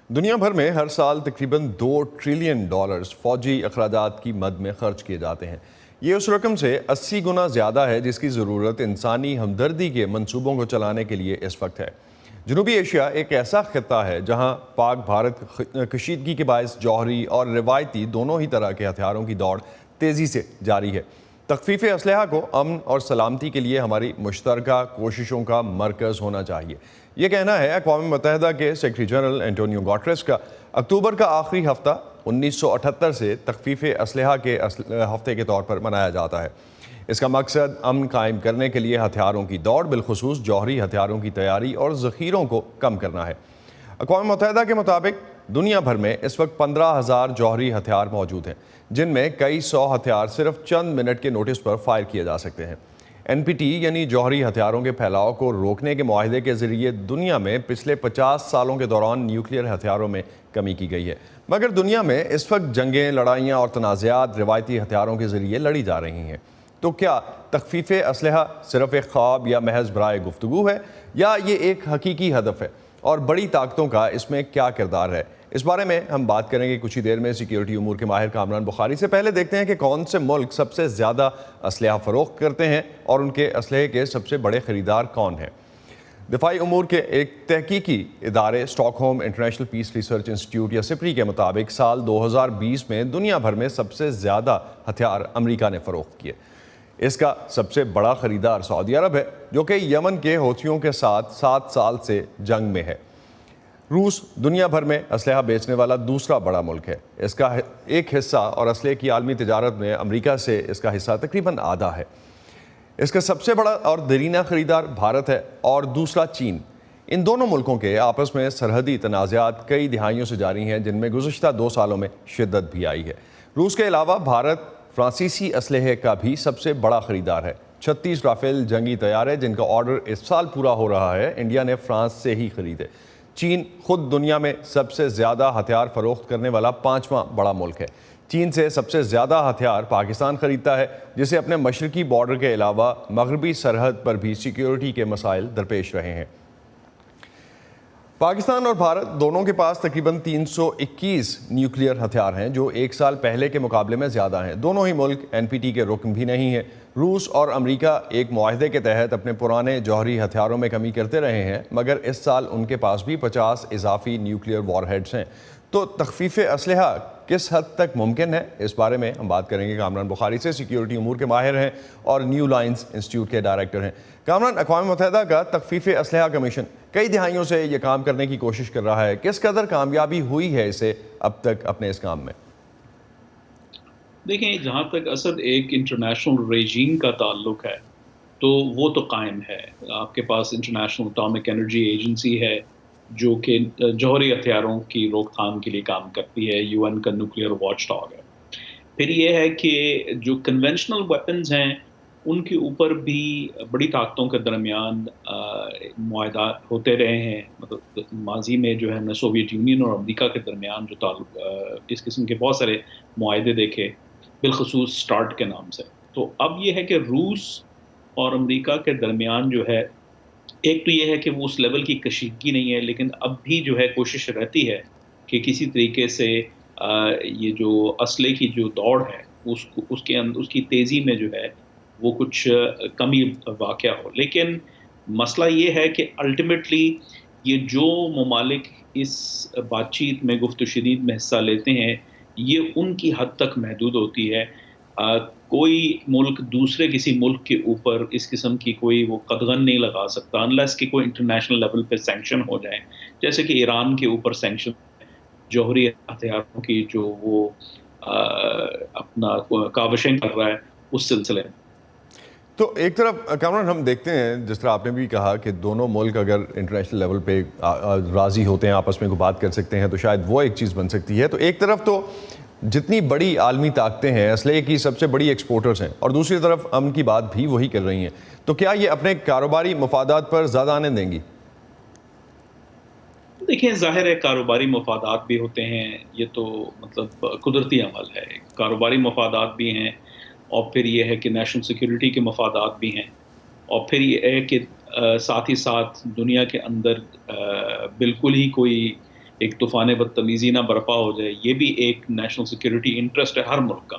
دنیا بھر میں ہر سال تقریباً $2 ٹریلین فوجی اخراجات کی مد میں خرچ کیے جاتے ہیں۔ یہ اس رقم سے 80 گنا زیادہ ہے جس کی ضرورت انسانی ہمدردی کے منصوبوں کو چلانے کے لیے اس وقت ہے۔ جنوبی ایشیا ایک ایسا خطہ ہے جہاں پاک بھارت کشیدگی کے باعث جوہری اور روایتی دونوں ہی طرح کے ہتھیاروں کی دوڑ تیزی سے جاری ہے۔ تخفیف اسلحہ کو امن اور سلامتی کے لیے ہماری مشترکہ کوششوں کا مرکز ہونا چاہیے، یہ کہنا ہے اقوام متحدہ کے سیکرٹری جنرل اینٹونیو گوٹریس کا۔ اکتوبر کا آخری ہفتہ 1978 سے تخفیف اسلحہ کے ہفتے کے طور پر منایا جاتا ہے۔ اس کا مقصد امن قائم کرنے کے لیے ہتھیاروں کی دوڑ، بالخصوص جوہری ہتھیاروں کی تیاری اور ذخیروں کو کم کرنا ہے۔ اقوام متحدہ کے مطابق دنیا بھر میں اس وقت 15,000 جوہری ہتھیار موجود ہیں، جن میں کئی سو ہتھیار صرف چند منٹ کے نوٹس پر فائر کیے جا سکتے ہیں۔ NPT یعنی جوہری ہتھیاروں کے پھیلاؤ کو روکنے کے معاہدے کے ذریعے دنیا میں پچھلے 50 سالوں کے دوران نیوکلیئر ہتھیاروں میں کمی کی گئی ہے، مگر دنیا میں اس وقت جنگیں، لڑائیاں اور تنازعات روایتی ہتھیاروں کے ذریعے لڑی جا رہی ہیں۔ تو کیا تخفیف اسلحہ صرف ایک خواب یا محض برائے گفتگو ہے، یا یہ ایک حقیقی ہدف ہے، اور بڑی طاقتوں کا اس میں کیا کردار ہے؟ اس بارے میں ہم بات کریں گے کچھ ہی دیر میں سیکیورٹی امور کے ماہر کامران بخاری سے۔ پہلے دیکھتے ہیں کہ کون سے ملک سب سے زیادہ اسلحہ فروخت کرتے ہیں اور ان کے اسلحے کے سب سے بڑے خریدار کون ہیں۔ دفاعی امور کے ایک تحقیقی ادارے stock home international peace research institute یا سپری کے مطابق سال 2020 میں دنیا بھر میں سب سے زیادہ ہتھیار امریکہ نے فروخت کیے۔ اس کا سب سے بڑا خریدار سعودی عرب ہے، جو کہ یمن کے حوثیوں کے ساتھ 7 سال سے جنگ میں ہے۔ روس دنیا بھر میں اسلحہ بیچنے والا دوسرا بڑا ملک ہے۔ اس کا ایک حصہ اور اسلحے کی عالمی تجارت میں امریکہ سے اس کا حصہ تقریباً آدھا ہے۔ اس کا سب سے بڑا اور دیرینہ خریدار بھارت ہے اور دوسرا چین۔ ان دونوں ملکوں کے آپس میں سرحدی تنازعات کئی دہائیوں سے جاری ہیں، جن میں گزشتہ 2 سالوں میں شدت بھی آئی ہے۔ روس کے علاوہ بھارت فرانسیسی اسلحے کا بھی سب سے بڑا خریدار ہے۔ 36 رافیل جنگی طیارے جن کا آرڈر اس سال پورا ہو رہا ہے، انڈیا نے فرانس سے ہی خریدے۔ چین خود دنیا میں سب سے زیادہ ہتھیار فروخت کرنے والا 5واں بڑا ملک ہے۔ چین سے سب سے زیادہ ہتھیار پاکستان خریدتا ہے، جسے اپنے مشرقی بارڈر کے علاوہ مغربی سرحد پر بھی سیکیورٹی کے مسائل درپیش رہے ہیں۔ پاکستان اور بھارت دونوں کے پاس تقریباً 321 نیوکلیئر ہتھیار ہیں، جو ایک سال پہلے کے مقابلے میں زیادہ ہیں۔ دونوں ہی ملک NPT کے رکن بھی نہیں ہیں۔ روس اور امریکہ ایک معاہدے کے تحت اپنے پرانے جوہری ہتھیاروں میں کمی کرتے رہے ہیں، مگر اس سال ان کے پاس بھی 50 اضافی نیوکلیئر وار ہیڈز ہیں۔ تو تخفیف اسلحہ کس حد تک ممکن ہے، اس بارے میں ہم بات کریں گے کامران بخاری سے۔ سیکیورٹی امور کے ماہر ہیں اور نیو لائنز انسٹیٹیوٹ کے ڈائریکٹر ہیں۔ کامران، اقوام متحدہ کا تخفیف اسلحہ کمیشن کئی دہائیوں سے یہ کام کرنے کی کوشش کر رہا ہے، کس قدر کامیابی ہوئی ہے اسے اب تک اپنے اس کام میں؟ دیکھیں، جہاں تک اسد ایک انٹرنیشنل ریجیم کا تعلق ہے تو وہ تو قائم ہے۔ آپ کے پاس انٹرنیشنل اٹامک انرجی ایجنسی ہے جو کہ جوہری ہتھیاروں کی روک تھام کے لیے کام کرتی ہے، UN کا نیوکلیئر واچ ڈاگ ہے۔ پھر یہ ہے کہ جو کنونشنل ویپنز ہیں ان کے اوپر بھی بڑی طاقتوں کے درمیان معاہدات ہوتے رہے ہیں۔ مطلب ماضی میں جو ہے نا سوویت یونین اور امریکہ کے درمیان جو تعلق اس قسم کے بہت سارے معاہدے دیکھے، بالخصوص سٹارٹ کے نام سے۔ تو اب یہ ہے کہ روس اور امریکہ کے درمیان جو ہے، ایک تو یہ ہے کہ وہ اس لیول کی کشیدگی نہیں ہے، لیکن اب بھی جو ہے کوشش رہتی ہے کہ کسی طریقے سے یہ جو اسلحے کی جو دوڑ ہے اس کی تیزی میں جو ہے وہ کچھ کمی واقع ہو۔ لیکن مسئلہ یہ ہے کہ الٹیمیٹلی یہ جو ممالک اس بات چیت میں گفت و شنید میں حصہ لیتے ہیں، یہ ان کی حد تک محدود ہوتی ہے۔ کوئی ملک دوسرے کسی ملک کے اوپر اس قسم کی کوئی وہ قدغن نہیں لگا سکتا انلیس کہ کوئی انٹرنیشنل لیول پہ سینکشن ہو جائیں، جیسے کہ ایران کے اوپر سینکشن جوہری ہتھیاروں کی جو وہ اپنا کاوشیں کر رہا ہے اس سلسلے میں۔ تو ایک طرف کامران ہم دیکھتے ہیں، جس طرح آپ نے بھی کہا کہ دونوں ملک اگر انٹرنیشنل لیول پہ راضی ہوتے ہیں، آپس میں کوئی بات کر سکتے ہیں، تو شاید وہ ایک چیز بن سکتی ہے۔ تو ایک طرف تو جتنی بڑی عالمی طاقتیں ہیں اسلحے کی سب سے بڑی ایکسپورٹرز ہیں، اور دوسری طرف امن کی بات بھی وہی کر رہی ہیں، تو کیا یہ اپنے کاروباری مفادات پر زیادہ آنے دیں گی؟ دیکھیں، ظاہر ہے کاروباری مفادات بھی ہوتے ہیں، یہ تو مطلب قدرتی عمل ہے۔ کاروباری مفادات بھی ہیں، اور پھر یہ ہے کہ نیشنل سیکیورٹی کے مفادات بھی ہیں، اور پھر یہ ہے کہ ساتھ ہی ساتھ دنیا کے اندر بالکل ہی کوئی ایک طوفان بدتمیزی نہ برپا ہو جائے، یہ بھی ایک نیشنل سیکورٹی انٹرسٹ ہے ہر ملک کا.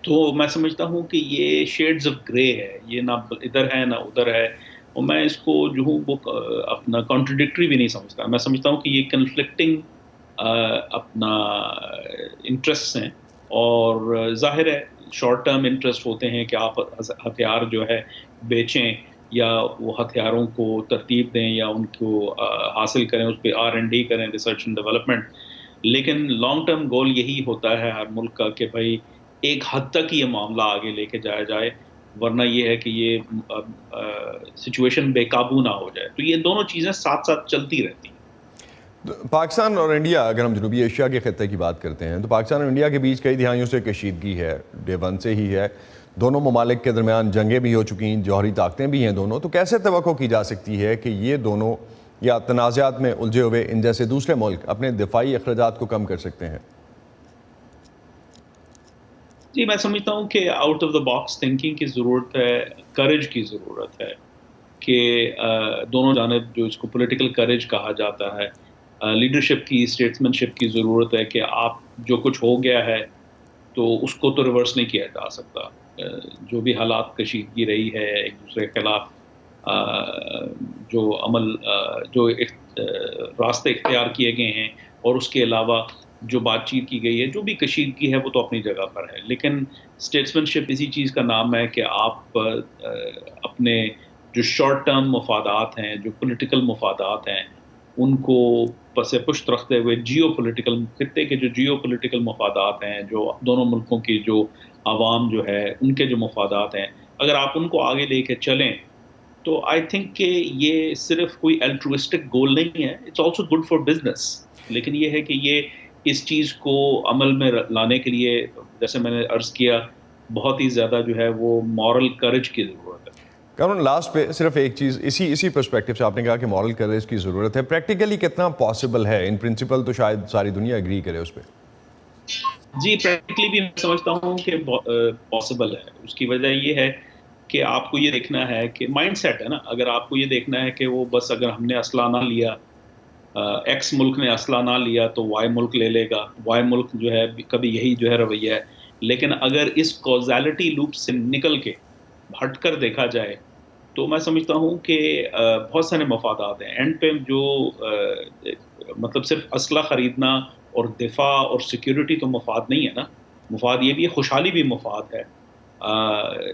تو میں سمجھتا ہوں کہ یہ شیڈز آف گرے ہے، یہ نہ ادھر ہے نہ ادھر ہے، اور میں اس کو جو ہوں وہ اپنا کانٹرڈکٹری بھی نہیں سمجھتا. میں سمجھتا ہوں کہ یہ کنفلکٹنگ اپنا انٹرسٹ ہیں، اور ظاہر ہے شارٹ ٹرم انٹرسٹ ہوتے ہیں کہ آپ ہتھیار جو ہے بیچیں یا وہ ہتھیاروں کو ترتیب دیں یا ان کو حاصل کریں، اس پہ R&D کریں، ریسرچ اینڈ ڈیولپمنٹ. لیکن لانگ ٹرم گول یہی ہوتا ہے ہر ملک کا کہ بھائی ایک حد تک یہ معاملہ آگے لے کے جایا جائے، ورنہ یہ ہے کہ یہ سچویشن بے قابو نہ ہو جائے. تو یہ دونوں چیزیں ساتھ ساتھ چلتی رہتی ہیں. پاکستان اور انڈیا، اگر ہم جنوبی ایشیا کے خطے کی بات کرتے ہیں تو پاکستان اور انڈیا کے بیچ کئی دہائیوں سے کشیدگی ہے، ڈے ون سے ہی ہے. دونوں ممالک کے درمیان جنگیں بھی ہو چکی ہیں، جوہری طاقتیں بھی ہیں دونوں. تو کیسے توقع کی جا سکتی ہے کہ یہ دونوں یا تنازعات میں الجھے ہوئے ان جیسے دوسرے ملک اپنے دفاعی اخراجات کو کم کر سکتے ہیں؟ جی میں سمجھتا ہوں کہ out of the box thinking کی ضرورت ہے، کریج کی ضرورت ہے کہ دونوں جانب جو اس کو پولیٹیکل کریج کہا جاتا ہے، لیڈرشپ کی، اسٹیٹسمین شپ کی ضرورت ہے کہ آپ جو کچھ ہو گیا ہے تو اس کو تو ریورس نہیں کیا جا سکتا. جو بھی حالات کشیدگی رہی ہے، ایک دوسرے کے خلاف جو عمل جو راستے اختیار کیے گئے ہیں، اور اس کے علاوہ جو بات چیت کی گئی ہے، جو بھی کشیدگی ہے وہ تو اپنی جگہ پر ہے. لیکن اسٹیٹسمین شپ اسی چیز کا نام ہے کہ آپ اپنے جو شارٹ ٹرم مفادات ہیں، جو پولیٹیکل مفادات ہیں، ان کو پس پشت رکھتے ہوئے جیو پولیٹیکل خطے کے جو جیو پولیٹیکل مفادات ہیں، جو دونوں ملکوں کی جو عوام جو ہے ان کے جو مفادات ہیں، اگر آپ ان کو آگے لے کے چلیں تو آئی تھنک کہ یہ صرف کوئی الٹروسٹک گول نہیں ہے، it's also good for business. لیکن یہ ہے کہ یہ اس چیز کو عمل میں لانے کے لیے، جیسے میں نے عرض کیا، بہت ہی زیادہ جو ہے وہ مورل کریج کی ضرورت ہے. کامران لاسٹ پہ صرف ایک چیز، اسی پرسپیکٹو سے آپ نے کہا کہ مورل کریج کی ضرورت ہے، پریکٹیکلی کتنا پاسبل ہے؟ ان پرنسپل تو شاید ساری دنیا اگری کرے اس پہ. جی پریکٹیکلی بھی میں سمجھتا ہوں کہ پاسبل ہے. اس کی وجہ یہ ہے کہ آپ کو یہ دیکھنا ہے کہ مائنڈ سیٹ ہے نا. اگر آپ کو یہ دیکھنا ہے کہ وہ بس اگر ہم نے اسلحہ نہ لیا، ایکس ملک نے اسلحہ نہ لیا تو وائی ملک لے لے گا، وائی ملک جو ہے کبھی یہی جو ہے رویہ ہے. لیکن اگر اس کوزیلٹی لوپ سے نکل کے ہٹ کر دیکھا جائے تو میں سمجھتا ہوں کہ بہت سارے مفادات ہیں. اینڈ پہ جو مطلب صرف اسلحہ خریدنا اور دفاع اور سیکیورٹی تو مفاد نہیں ہے نا. مفاد یہ بھی ہے، خوشحالی بھی مفاد ہے،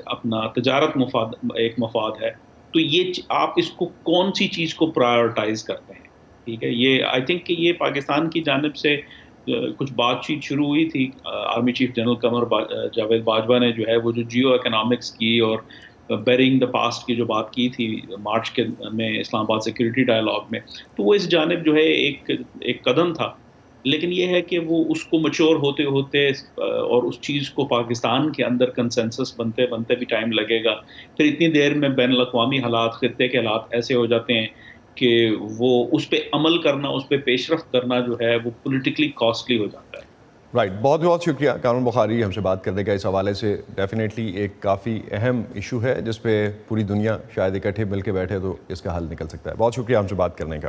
اپنا تجارت مفاد ایک مفاد ہے. تو یہ آپ اس کو کون سی چیز کو پرائیورٹائز کرتے ہیں. ٹھیک ہے، یہ آئی تھنک کہ یہ پاکستان کی جانب سے کچھ بات چیت شروع ہوئی تھی. Army chief general Qamar Javed Bajwa نے جو ہے وہ جو جیو اکنامکس کی اور بیرنگ دا پاسٹ کی جو بات کی تھی مارچ کے میں اسلام آباد سیکورٹی ڈائلاگ میں، تو وہ اس جانب جو ہے ایک قدم تھا. لیکن یہ ہے کہ وہ اس کو میچور ہوتے ہوتے اور اس چیز کو پاکستان کے اندر کنسنسس بنتے بنتے بھی ٹائم لگے گا. پھر اتنی دیر میں بین الاقوامی حالات، خطے کے حالات ایسے ہو جاتے ہیں کہ وہ اس پہ عمل کرنا، اس پہ پیش رفت کرنا جو ہے وہ پولیٹیکلی کاسٹلی ہو جاتا ہے. رائٹ، بہت بہت شکریہ کامران بخاری ہم سے بات کرنے کا. اس حوالے سے ڈیفینیٹلی ایک کافی اہم ایشو ہے جس پہ پوری دنیا شاید اکٹھے مل کے بیٹھے تو اس کا حل نکل سکتا ہے. بہت شکریہ ہم سے بات کرنے کا.